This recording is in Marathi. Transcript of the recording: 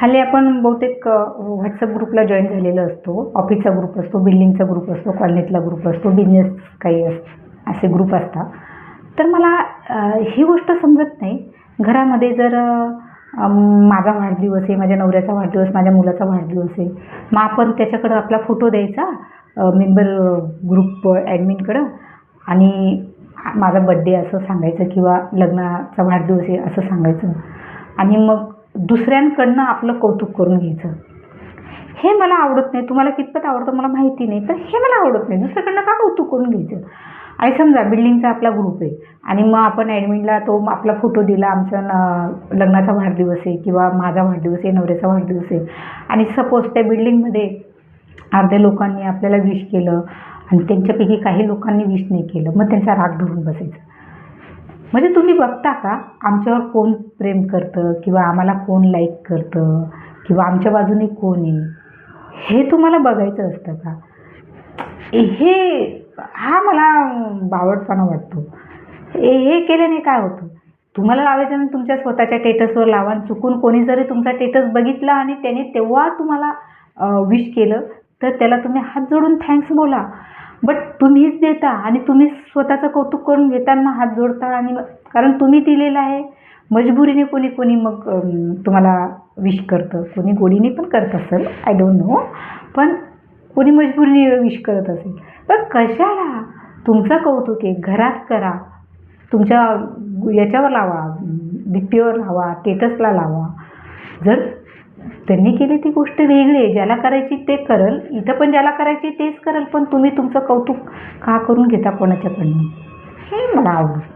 हल्ली आपण बहुतेक व्हॉट्सअप ग्रुपला जॉईन झालेलो असतो. ऑफिसचा ग्रुप असतो, बिल्डिंगचा ग्रुप असतो, कॉलनीतला ग्रुप असतो, बिझनेस काही असे ग्रुप असतात. तर मला ही गोष्ट समजत नाही, घरामध्ये जर माझा वाढदिवस आहे, माझ्या नवऱ्याचा वाढदिवस, माझ्या मुलाचा वाढदिवस आहे, मग आपण त्याच्याकडं आपला फोटो द्यायचा मेंबर ग्रुप ॲडमिनकडं आणि माझा बड्डे असं सांगायचं किंवा लग्नाचा वाढदिवस आहे असं सांगायचं आणि मग दुसऱ्यांकडनं आपलं कौतुक करून घ्यायचं. हे मला आवडत नाही. तुम्हाला कितपत आवडतं मला माहिती नाही, पण हे मला आवडत नाही. दुसऱ्याकडनं का कौतुक करून घ्यायचं? आणि समजा बिल्डिंगचा आपला ग्रुप आहे आणि मग आपण ॲडमिनला तो आपला फोटो दिला, आमचा लग्नाचा वाढदिवस आहे किंवा माझा वाढदिवस आहे, नवऱ्याचा वाढदिवस आहे आणि सपोज त्या बिल्डिंगमध्ये अर्ध्या लोकांनी आपल्याला विश केलं आणि त्यांच्यापैकी काही लोकांनी विश नाही केलं, मग त्यांचा राग धरून बसायचा. म्हणजे तुम्ही बघता का आमच्यावर कोण प्रेम करतं किंवा आम्हाला कोण लाईक करतं किंवा आमच्या बाजूने कोण आहे, हे तुम्हाला बघायचं असतं का? हा मला बावळटपणा वाटतो. हे केल्याने काय होतं? तुम्हाला लावायचं ना तुमच्या स्वतःच्या स्टेटसवर लावा आणि चुकून कोणी जरी तुमचा स्टेटस बघितला आणि त्याने तेव्हा तुम्हाला विश केलं तर त्याला तुम्ही हात जोडून थँक्स बोला. बट तुम्हीच देता आणि तुम्ही स्वतःचं कौतुक करून घेताना हात जोडता आणि कारण तुम्ही दिलेलं आहे. मजबुरीने कोणी कोणी मग तुम्हाला विश करतं, कोणी गोडीने पण करत असेल, आय डोंट नो, पण कोणी मजबुरीने विश करत असेल. तर कशाला? तुमचं कौतुक आहे, घरात करा, तुमच्या याच्यावर लावा, भिंतीवर लावा, स्टेटसला लावा. जर त्यांनी केली ती गोष्ट वेगळी आहे, ज्याला करायची ते करल, इथं पण ज्याला करायची तेच करल, पण तुम्ही तुमचं कौतुक का करून घेता कोणाच्याकडनं? हे मला आवडतं.